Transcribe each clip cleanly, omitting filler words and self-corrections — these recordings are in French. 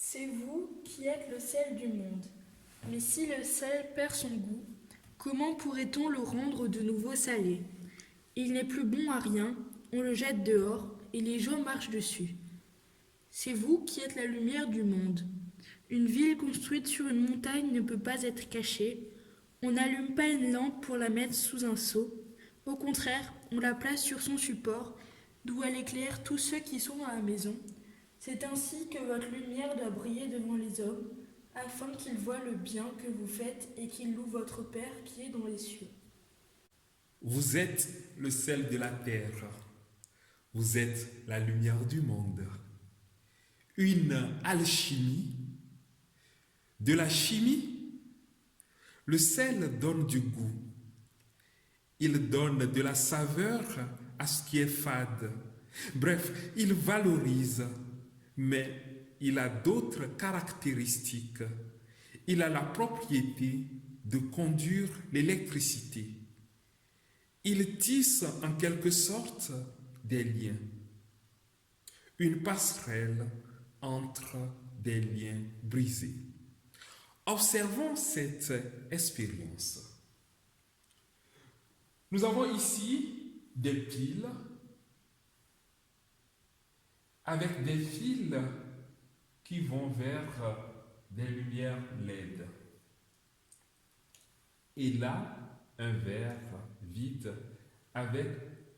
C'est vous qui êtes le sel du monde. Mais si le sel perd son goût, comment pourrait-on le rendre de nouveau salé? Il n'est plus bon à rien, on le jette dehors et les gens marchent dessus. C'est vous qui êtes la lumière du monde. Une ville construite sur une montagne ne peut pas être cachée. On n'allume pas une lampe pour la mettre sous un seau. Au contraire, on la place sur son support, d'où elle éclaire tous ceux qui sont dans la maison. C'est ainsi que votre lumière doit briller devant les hommes, afin qu'ils voient le bien que vous faites et qu'ils louent votre Père qui est dans les cieux. Vous êtes le sel de la terre. Vous êtes la lumière du monde. Une alchimie. De la chimie, le sel donne du goût. Il donne de la saveur à ce qui est fade. Bref, il valorise, mais il a d'autres caractéristiques. Il a la propriété de conduire l'électricité. Il tisse en quelque sorte des liens, une passerelle entre des liens brisés. Observons cette expérience. Nous avons ici des piles avec des fils qui vont vers des lumières LED. Et là, un verre vide avec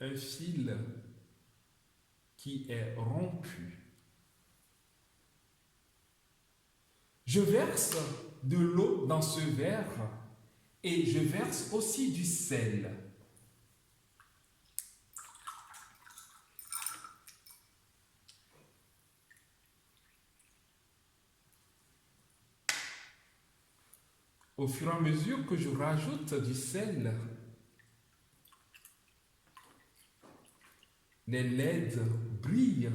un fil qui est rompu. Je verse de l'eau dans ce verre et je verse aussi du sel. Au fur et à mesure que je rajoute du sel, les LED brillent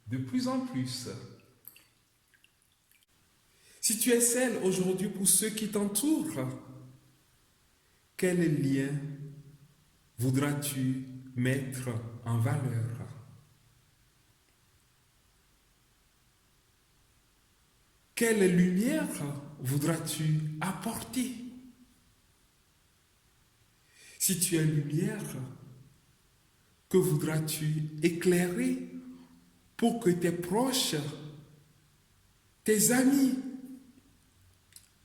de plus en plus. Si tu es sel aujourd'hui pour ceux qui t'entourent, quel lien voudras-tu mettre en valeur? Quelle lumière voudras-tu apporter? Si tu es lumière, que voudras-tu éclairer pour que tes proches, tes amis,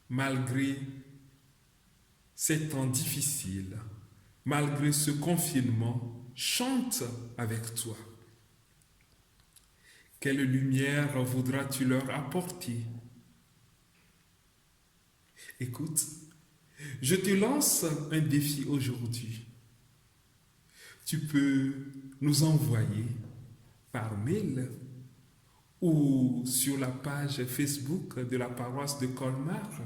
malgré ces temps difficiles, malgré ce confinement, chantent avec toi? Quelle lumière voudras-tu leur apporter? Écoute, je te lance un défi aujourd'hui. Tu peux nous envoyer par mail ou sur la page Facebook de la paroisse de Colmar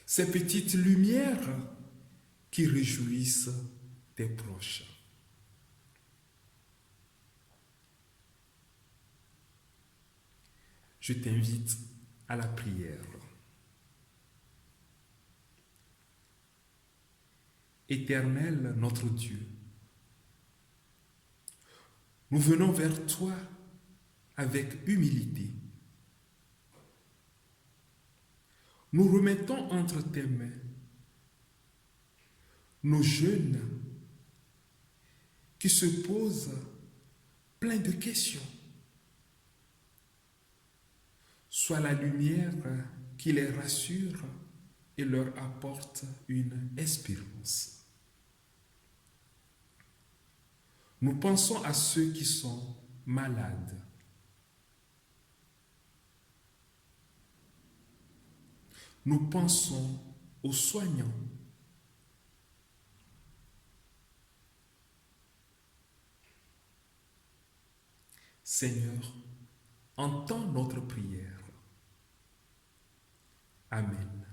ces petites lumières qui réjouissent tes proches. Je t'invite à la prière. Éternel notre Dieu, nous venons vers toi avec humilité. Nous remettons entre tes mains nos jeunes qui se posent plein de questions. Sois la lumière qui les rassure et leur apporte une espérance. Nous pensons à ceux qui sont malades. Nous pensons aux soignants. Seigneur, entends notre prière. Amen.